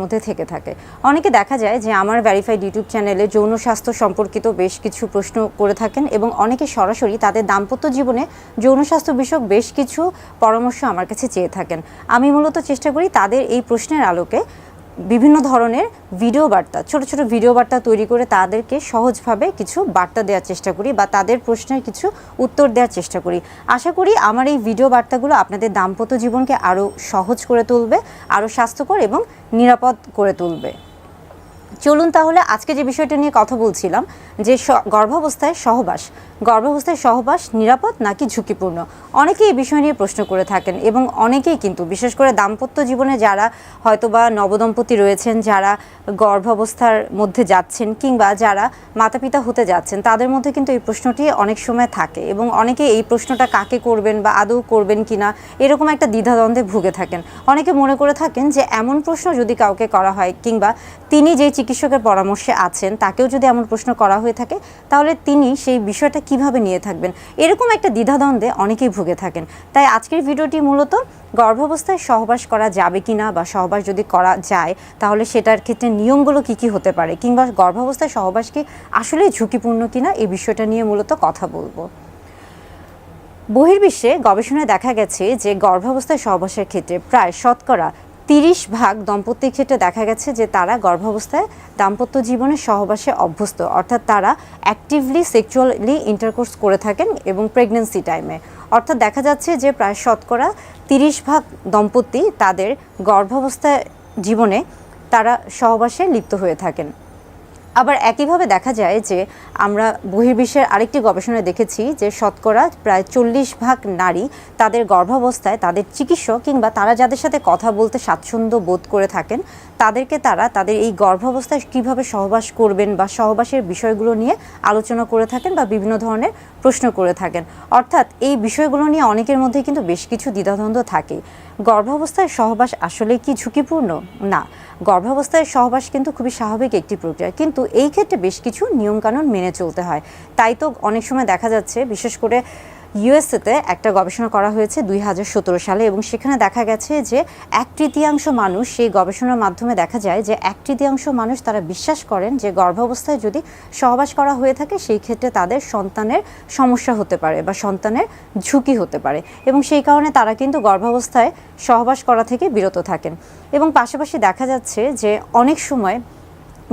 মধ্যে থেকে থাকে। অনেকে দেখা যায় যে আমার ভেরিফাইড ইউটিউব চ্যানেলে যৌন স্বাস্থ্য সম্পর্কিত বেশ কিছু প্রশ্ন করে থাকেন এবং অনেকে সরাসরি তাদের দাম্পত্য জীবনে যৌন স্বাস্থ্য বিষয়ক বেশ কিছু পরামর্শ আমার কাছে চেয়ে থাকেন। আমি মূলত চেষ্টা করি তাদের এই প্রশ্নের আলোকে বিভিন্ন ধরনের ভিডিও বার্তা, ছোট ছোট ভিডিও বার্তা তৈরি করে তাদেরকে সহজভাবে কিছু বার্তা দেওয়ার চেষ্টা করি বা তাদের প্রশ্নের কিছু উত্তর দেওয়ার চেষ্টা করি। আশা করি আমার এই ভিডিও বার্তাগুলো আপনাদের দাম্পত্য জীবনকে আরও সহজ করে তুলবে, আরও স্বাস্থ্যকর এবং নিরাপদ করে তুলবে। চলুন তাহলে আজকে যে বিষয়টা নিয়ে কথা বলছিলাম যে গর্ভাবস্থায় সহবাস নিরাপদ নাকি ঝুঁকিপূর্ণ। অনেকেই এই বিষয় নিয়ে প্রশ্ন করে থাকেন এবং অনেকেই কিন্তু বিশেষ করে দাম্পত্য জীবনে যারা হয়তোবা নবদম্পতি রয়েছেন, যারা গর্ভাবস্থার মধ্যে যাচ্ছেন কিংবা যারা মাতাপিতা হতে যাচ্ছেন, তাদের মধ্যে কিন্তু এই প্রশ্নটি অনেক সময় থাকে এবং অনেকে এই প্রশ্নটা কাকে করবেন বা আদৌ করবেন কিনা এরকম একটা দ্বিধাদ্বন্দ্বে ভুগে থাকেন। অনেকে মনে করে থাকেন যে এমন প্রশ্ন যদি কাউকে করা হয় কিংবা তিনি যে চিকিৎসকের পরামর্শে আছেন তাকেও যদি এমন প্রশ্ন করা হয়ে থাকে তাহলে তিনি সেই বিষয়টা কিভাবে নিয়ে থাকবেন, এরকম একটা দ্বিধাদ্বন্দ্বে অনেকেই ভুগে থাকেন। তাই আজকের ভিডিওটি মূলত গর্ভাবস্থায় সহবাস করা যাবে কিনা বা সহবাস যদি করা যায় তাহলে সেটার ক্ষেত্রে নিয়মগুলো কি হতে পারে কিংবা গর্ভাবস্থায় সহবাস কি আসলেই ঝুঁকিপূর্ণ কিনা এই বিষয়টা নিয়ে মূলত কথা বলবো। বহির্বিশ্বে গবেষণায় দেখা গেছে যে গর্ভাবস্থায় সহবাসের ক্ষেত্রে প্রায় শতকরা 30% দম্পতির ক্ষেত্রে দেখা গেছে যে তারা গর্ভাবস্থায় দাম্পত্য জীবনে সহবাসে অভ্যস্ত, অর্থাৎ তারা অ্যাক্টিভলি সেক্সুয়ালি ইন্টারকোর্স করে থাকেন এবং প্রেগন্যান্সি টাইমে। অর্থাৎ দেখা যাচ্ছে যে প্রায় শতকরা 30% দম্পতি তাদের গর্ভাবস্থায় জীবনে তারা সহবাসে লিপ্ত হয়ে থাকেন। আবার একইভাবে দেখা যায় যে আমরা বহির্বিশ্বের আরেকটি গবেষণায় দেখেছি যে শতকরা প্রায় 40% নারী তাদের গর্ভাবস্থায় তাদের চিকিৎসক কিংবা তারা যাদের সাথে কথা বলতে স্বাচ্ছন্দ্য বোধ করে থাকেন তাদেরকে তারা তাদের এই গর্ভাবস্থায় কীভাবে সহবাস করবেন বা সহবাসের বিষয়গুলো নিয়ে আলোচনা করে থাকেন বা বিভিন্ন ধরনের প্রশ্ন করে থাকেন। অর্থাৎ এই বিষয়গুলো নিয়ে অনেকের মধ্যে কিন্তু বেশ কিছু দ্বিধাদ্বন্দ্ব থাকে। গর্ভাবস্থায় সহবাস আসলে কি ঝুঁকিপূর্ণ? না, গর্ভাবস্থায় সহবাস কিন্তু খুবই স্বাভাবিক একটি প্রক্রিয়া, কিন্তু এই ক্ষেত্রে বেশ কিছু নিয়মকানুন মেনে চলতে হয়। তাই তো অনেক সময় দেখা যাচ্ছে, বিশেষ করে ইউএসএতে একটা গবেষণা করা হয়েছে 2017 সালে এবং সেখানে দেখা গেছে যে 1/3 মানুষ, সেই গবেষণার মাধ্যমে দেখা যায় যে 1/3 মানুষ তারা বিশ্বাস করেন যে গর্ভাবস্থায় যদি সহবাস করা হয়ে থাকে সেই ক্ষেত্রে তাদের সন্তানের সমস্যা হতে পারে বা সন্তানের ঝুঁকি হতে পারে এবং সেই কারণে তারা কিন্তু গর্ভাবস্থায় সহবাস করা থেকে বিরত থাকেন। এবং পাশাপাশি দেখা যাচ্ছে যে অনেক সময়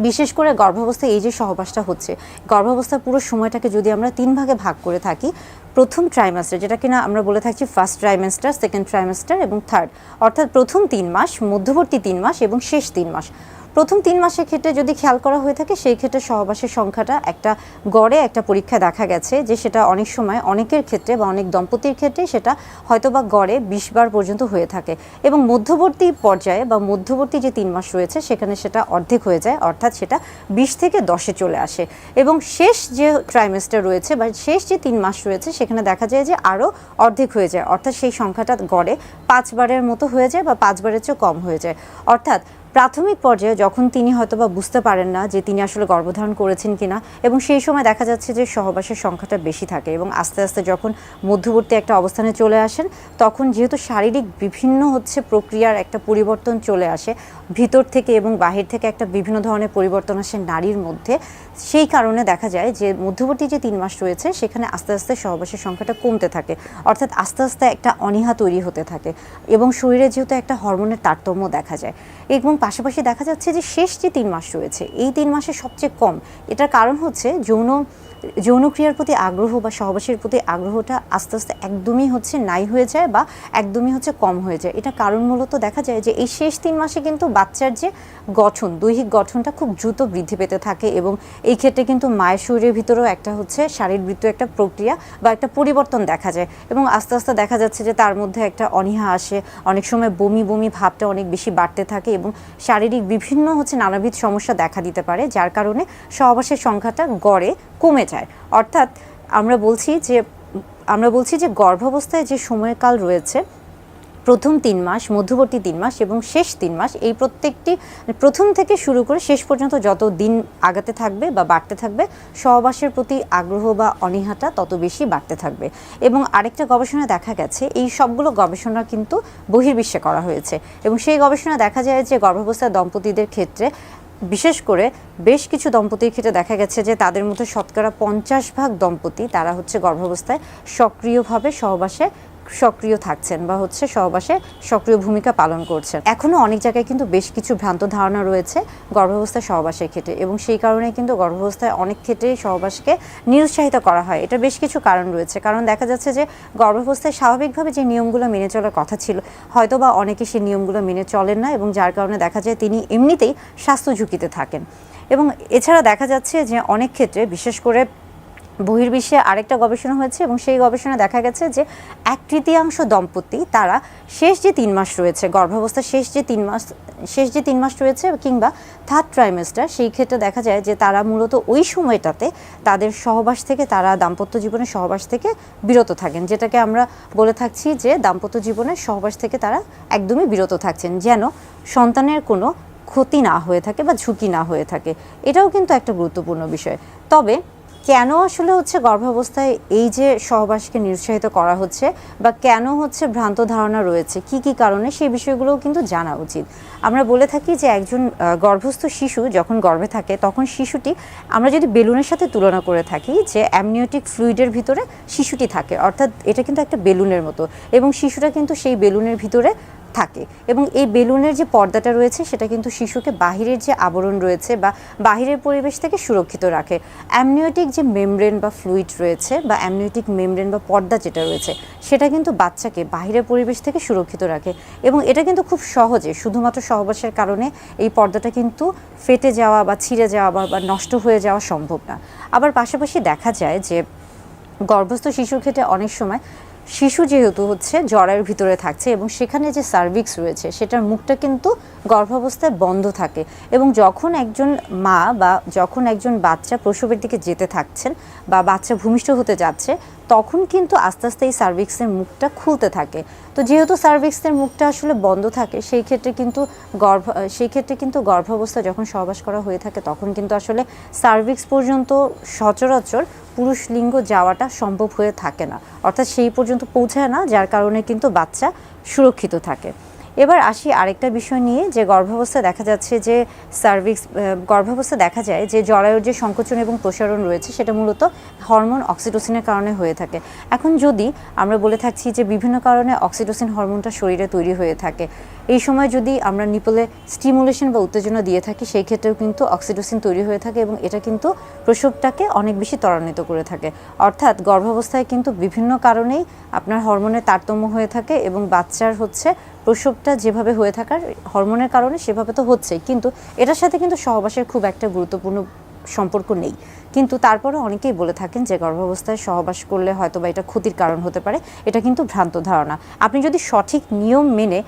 বিশেষ করে গর্ভাবস্থায় এই যে সহবাসটা হচ্ছে, গর্ভাবস্থার পুরো সময়টাকে যদি আমরা 3 ভাগে ভাগ করে থাকি, প্রথম ট্রাইমাস্টার যেটা কিনা আমরা বলে থাকছি ফার্স্ট ট্রাইমাস্টার, সেকেন্ড ট্রাইমাস্টার এবং থার্ড, অর্থাৎ প্রথম 3 মাস, মধ্যবর্তী 3 মাস এবং শেষ 3 মাস। প্রথম 3 মাসের ক্ষেত্রে যদি খেয়াল করা হয়ে থাকে সেই ক্ষেত্রে সহবাসের সংখ্যাটা একটা গড়ে একটা পরীক্ষা দেখা গেছে যে সেটা অনেক সময় অনেকের ক্ষেত্রে বা অনেক দম্পতির ক্ষেত্রে সেটা হয়তো বা গড়ে 20 বার পর্যন্ত হয়ে থাকে এবং মধ্যবর্তী পর্যায়ে বা মধ্যবর্তী যে 3 মাস রয়েছে সেখানে সেটা অর্ধেক হয়ে যায়, অর্থাৎ সেটা 20 থেকে 10-এ চলে আসে এবং শেষ যে ট্রাইমেস্টার রয়েছে বা শেষ যে 3 মাস রয়েছে সেখানে দেখা যায় যে আরও অর্ধেক হয়ে যায়, অর্থাৎ সেই সংখ্যাটা গড়ে 5 বারের মতো হয়ে যায় বা 5 বারের চেয়ে কম হয়ে যায়। অর্থাৎ প্রাথমিক পর্যায়ে যখন তিনি হয়তোবা বুঝতে পারেন না যে তিনি আসলে গর্ভধারণ করেছেন কিনা এবং সেই সময় দেখা যাচ্ছে যে সহবাসের সংখ্যাটা বেশি থাকে এবং আস্তে আস্তে যখন মধ্যবর্তী একটা অবস্থানে চলে আসেন তখন যেহেতু শারীরিক বিভিন্ন প্রক্রিয়ার একটা পরিবর্তন চলে আসে ভিতর থেকে এবং বাহির থেকে, একটা বিভিন্ন ধরনের পরিবর্তন আসে নারীর মধ্যে, সেই কারণে দেখা যায় যে মধ্যবর্তী যে 3 মাস রয়েছে সেখানে আস্তে আস্তে সহবাসের সংখ্যাটা কমতে থাকে, অর্থাৎ আস্তে আস্তে একটা অনীহা তৈরি হতে থাকে এবং শরীরে যেহেতু একটা হরমোনের তারতম্য দেখা যায়। এবং পাশাপাশি দেখা যাচ্ছে যে শেষ যে 3 মাস রয়েছে এই 3 মাসে সবচেয়ে কম, এটার কারণ হচ্ছে যৌনক্রিয়ার প্রতি আগ্রহ বা সহবাসের প্রতি আগ্রহটা আস্তে আস্তে একদমই নাই হয়ে যায় বা একদমই কম হয়ে যায়। এটা কারণ মূলত দেখা যায় যে এই শেষ 3 মাসে কিন্তু বাচ্চার যে গঠন, দৈহিক গঠনটা খুব দ্রুত বৃদ্ধি পেতে থাকে এবং এই ক্ষেত্রে কিন্তু মায়ের শরীরের ভিতরেও একটা শারীরবৃত্ত একটা প্রক্রিয়া বা একটা পরিবর্তন দেখা যায় এবং আস্তে আস্তে দেখা যাচ্ছে যে তার মধ্যে একটা অনীহা আসে, অনেক সময় বমি বমি ভাবটা অনেক বেশি বাড়তে থাকে এবং শারীরিক বিভিন্ন নানাবিধ সমস্যা দেখা দিতে পারে, যার কারণে সহবাসের সংখ্যাটা গড়ে কমে যায়। অর্থাৎ আমরা বলছি যে গর্ভাবস্থায় যে সময়কাল রয়েছে প্রথম 3 মাস, মধ্যবর্তী 3 মাস এবং শেষ 3 মাস, এই প্রত্যেকটি প্রথম থেকে শুরু করে শেষ পর্যন্ত যত দিন আগাতে থাকবে বা বাড়তে থাকবে, সহবাসের প্রতি আগ্রহ বা অনীহাটা তত বেশি বাড়তে থাকবে। এবং আরেকটা গবেষণায় দেখা গেছে, এই সবগুলো গবেষণা কিন্তু বহির্বিশ্বে করা হয়েছে, এবং সেই গবেষণা দেখা যায় যে গর্ভাবস্থায় দম্পতিদের ক্ষেত্রে, বিশেষ করে বেশ কিছু দম্পতির ক্ষেত্রে দেখা গেছে যে তাদের মধ্যে শতকরা 50% দম্পতি তারা হচ্ছে গর্ভাবস্থায় সক্রিয়ভাবে সহবাসে সক্রিয় থাকছেন বা হচ্ছে সহবাসে সক্রিয় ভূমিকা পালন করছেন। এখনও অনেক জায়গায় কিন্তু বেশ কিছু ভ্রান্ত ধারণা রয়েছে গর্ভাবস্থায় সহবাসের ক্ষেত্রে, এবং সেই কারণে কিন্তু গর্ভাবস্থায় অনেক ক্ষেত্রেই সহবাসকে নিরুৎসাহিত করা হয়। এটা বেশ কিছু কারণ রয়েছে, কারণ দেখা যাচ্ছে যে গর্ভাবস্থায় স্বাভাবিকভাবে যে নিয়মগুলো মেনে চলার কথা ছিল, হয়তো বা অনেকে সেই নিয়মগুলো মেনে চলেন না, এবং যার কারণে দেখা যায় তিনি এমনিতেই স্বাস্থ্য ঝুঁকিতে থাকেন। এবং এছাড়া দেখা যাচ্ছে যে অনেক ক্ষেত্রে, বিশেষ করে বহির্বিশ্বে আরেকটা গবেষণা হয়েছে, এবং সেই গবেষণা দেখা গেছে যে 1/3 দম্পতি তারা শেষ যে 3 মাস রয়েছে, গর্ভাবস্থার শেষ যে 3 মাস রয়েছে কিংবা থার্ড ট্রাইমেস্টার, সেই ক্ষেত্রে দেখা যায় যে তারা মূলত ওই সময়টাতে তাদের সহবাস থেকে, তারা দাম্পত্য জীবনের সহবাস থেকে বিরত থাকেন, যেটাকে আমরা বলে থাকছি যে দাম্পত্য জীবনের সহবাস থেকে তারা একদমই বিরত থাকছেন, যেন সন্তানের কোনো ক্ষতি না হয়ে থাকে বা ঝুঁকি না হয়ে থাকে। এটাও কিন্তু একটা গুরুত্বপূর্ণ বিষয়। তবে কেন আসলে হচ্ছে গর্ভাবস্থায় এই যে সহবাসকে নিরুৎসাহিত করা হচ্ছে, বা কেন হচ্ছে ভ্রান্ত ধারণা রয়েছে, কি কি কারণে, সেই বিষয়গুলোও কিন্তু জানা উচিত। আমরা বলে থাকি যে একজন গর্ভস্থ শিশু যখন গর্ভে থাকে, তখন শিশুটি, আমরা যদি বেলুনের সাথে তুলনা করে থাকি, যে অ্যামনিওটিক ফ্লুইডের ভিতরে শিশুটি থাকে, অর্থাৎ এটা কিন্তু একটা বেলুনের মতো, এবং শিশুটা কিন্তু সেই বেলুনের ভিতরে থাকে, এবং এই বেলুনের যে পর্দাটা রয়েছে সেটা কিন্তু শিশুকে বাহিরের যে আবরণ রয়েছে বা বাহিরের পরিবেশ থেকে সুরক্ষিত রাখে। অ্যামনিওটিক যে মেমব্রেন বা ফ্লুইড রয়েছে, বা অ্যামনিওটিক মেমব্রেন বা পর্দা যেটা রয়েছে, সেটা কিন্তু বাচ্চাকে বাহিরের পরিবেশ থেকে সুরক্ষিত রাখে, এবং এটা কিন্তু খুব সহজে, শুধুমাত্র সহবাসের কারণে এই পর্দাটা কিন্তু ফেটে যাওয়া বা ছিঁড়ে যাওয়া বা নষ্ট হয়ে যাওয়া সম্ভব না। আবার পাশাপাশি দেখা যায় যে গর্ভস্থ শিশুর ক্ষেত্রে অনেক সময় শিশু যেহেতু হচ্ছে জরায়ুর ভিতরে থাকছে, এবং সেখানে যে সার্ভিক্স রয়েছে সেটার মুখটা কিন্তু গর্ভাবস্থায় বন্ধ থাকে, এবং যখন একজন মা বা যখন একজন বাচ্চা প্রসবের দিকে যেতে থাকছেন বা বাচ্চা ভূমিষ্ঠ হতে যাচ্ছে, তখন কিন্তু আস্তে আস্তে এই সার্ভিক্সের মুখটা খুলতে থাকে। তো যেহেতু সার্ভিক্সের মুখটা আসলে বন্ধ থাকে, সেই ক্ষেত্রে কিন্তু গর্ভাবস্থা যখন সহবাস করা হয়ে থাকে, তখন কিন্তু আসলে সার্ভিক্স পর্যন্ত সচরাচর পুরুষ লিঙ্গ যাওয়াটা সম্ভব হয়ে থাকে না, অর্থাৎ সেই পর্যন্ত পৌঁছায় না, যার কারণে কিন্তু বাচ্চা সুরক্ষিত থাকে। এবার আসি আরেকটা বিষয় নিয়ে, যে গর্ভাবস্থায় দেখা যাচ্ছে যে গর্ভাবস্থায় দেখা যায় যে জরায়ুর যে সংকোচন এবং প্রসারণ রয়েছে, সেটা মূলত হরমোন অক্সিটোসিনের কারণে হয়ে থাকে। এখন যদি আমরা বলে থাকছি যে বিভিন্ন কারণে অক্সিটোসিন হরমোনটা শরীরে তৈরি হয়ে থাকে, এই সময় যদি আমরা নিপলে স্টিমুলেশন বা উত্তেজনা দিয়ে থাকি, সেই ক্ষেত্রেও কিন্তু অক্সিটোসিন তৈরি হয়ে থাকে, এবং এটা কিন্তু প্রসবটাকে অনেক বেশি ত্বরান্বিত করে থাকে। অর্থাৎ গর্ভাবস্থায় কিন্তু বিভিন্ন কারণেই আপনার হরমোনের তারতম্য হয়ে থাকে, এবং বাচ্চার হচ্ছে প্রসবটা যেভাবে হয়ে থাকার হরমোনের কারণে সেভাবে তো হচ্ছেই, কিন্তু এটার সাথে কিন্তু সহবাসের খুব একটা গুরুত্বপূর্ণ সম্পর্ক নেই। কিন্তু তারপরে অনেকেই বলে থাকেন যে গর্ভাবস্থায় সহবাস করলে হয়তো বা এটা ক্ষতির কারণ হতে পারে। এটা কিন্তু ভ্রান্ত ধারণা। আপনি যদি সঠিক নিয়ম মেনে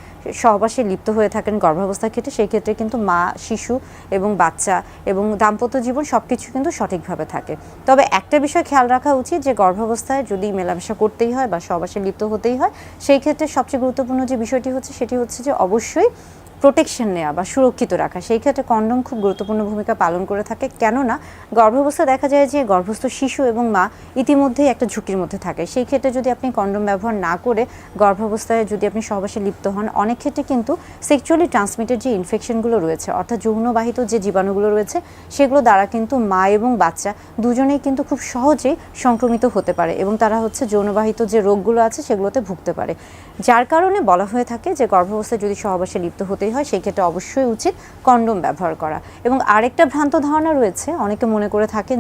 সহবাসে লিপ্ত হয়ে থাকেন গর্ভাবস্থার ক্ষেত্রে, সেই ক্ষেত্রে কিন্তু মা, শিশু এবং বাচ্চা এবং দাম্পত্য জীবন সব কিছু কিন্তু সঠিকভাবে থাকে। তবে একটা বিষয় খেয়াল রাখা উচিত, যে গর্ভাবস্থায় যদি মেলামেশা করতেই হয় বা সহবাসে লিপ্ত হতেই হয়, সেই ক্ষেত্রে সবচেয়ে গুরুত্বপূর্ণ যে বিষয়টি হচ্ছে, সেটি হচ্ছে যে অবশ্যই প্রোটেকশন নেওয়া বা সুরক্ষিত রাখা। সেই ক্ষেত্রে কন্ডোম খুব গুরুত্বপূর্ণ ভূমিকা পালন করে থাকে, কেননা গর্ভাবস্থা দেখা যায় যে গর্ভস্থ শিশু এবং মা ইতিমধ্যেই একটা ঝুঁকির মধ্যে থাকে। সেই ক্ষেত্রে যদি আপনি কন্ডোম ব্যবহার না করে গর্ভাবস্থায় যদি আপনি সহবাসে লিপ্ত হন, অনেক ক্ষেত্রে কিন্তু সেক্সুয়ালি ট্রান্সমিটেড যে ইনফেকশনগুলো রয়েছে, অর্থাৎ যৌনবাহিত যে জীবাণুগুলো রয়েছে, সেগুলো দ্বারা কিন্তু মা এবং বাচ্চা দুজনেই কিন্তু খুব সহজেই সংক্রমিত হতে পারে, এবং তারা হচ্ছে যৌনবাহিত যে রোগগুলো আছে সেগুলোতে ভুগতে পারে। যার কারণে বলা হয়ে থাকে যে গর্ভাবস্থায় যদি সহবাসে লিপ্ত হতেই হয়, সেই ক্ষেত্রে অবশ্যই উচিত কন্ডোম ব্যবহার করা। এবং আরেকটা ভ্রান্ত ধারণা রয়েছে, অনেকে মনে করে থাকেন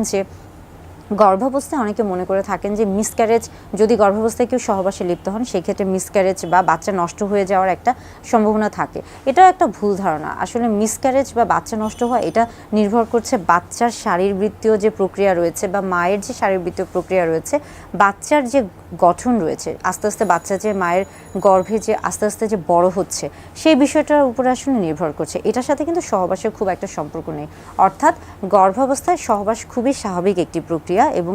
যে মিসক্যারেজ, যদি গর্ভাবস্থায় কেউ সহবাসে লিপ্ত হন, সেই ক্ষেত্রে মিসক্যারেজ বা বাচ্চা নষ্ট হয়ে যাওয়ার একটা সম্ভাবনা থাকে। এটা একটা ভুল ধারণা। আসলে মিসক্যারেজ বা বাচ্চা নষ্ট হওয়া, এটা নির্ভর করছে বাচ্চার শারীরবৃত্তীয় যে প্রক্রিয়া রয়েছে বা মায়ের যে শারীরবৃত্তীয় প্রক্রিয়া রয়েছে, বাচ্চার যে গঠন রয়েছে, আস্তে আস্তে বাচ্চা যে মায়ের গর্ভে যে আস্তে আস্তে যে বড় হচ্ছে, সেই বিষয়টার উপরে আসলে নির্ভর করছে। এটার সাথে কিন্তু সহবাসের খুব একটা সম্পর্ক নেই। অর্থাৎ গর্ভাবস্থায় সহবাস খুবই স্বাভাবিক একটি প্রক্রিয়া, এবং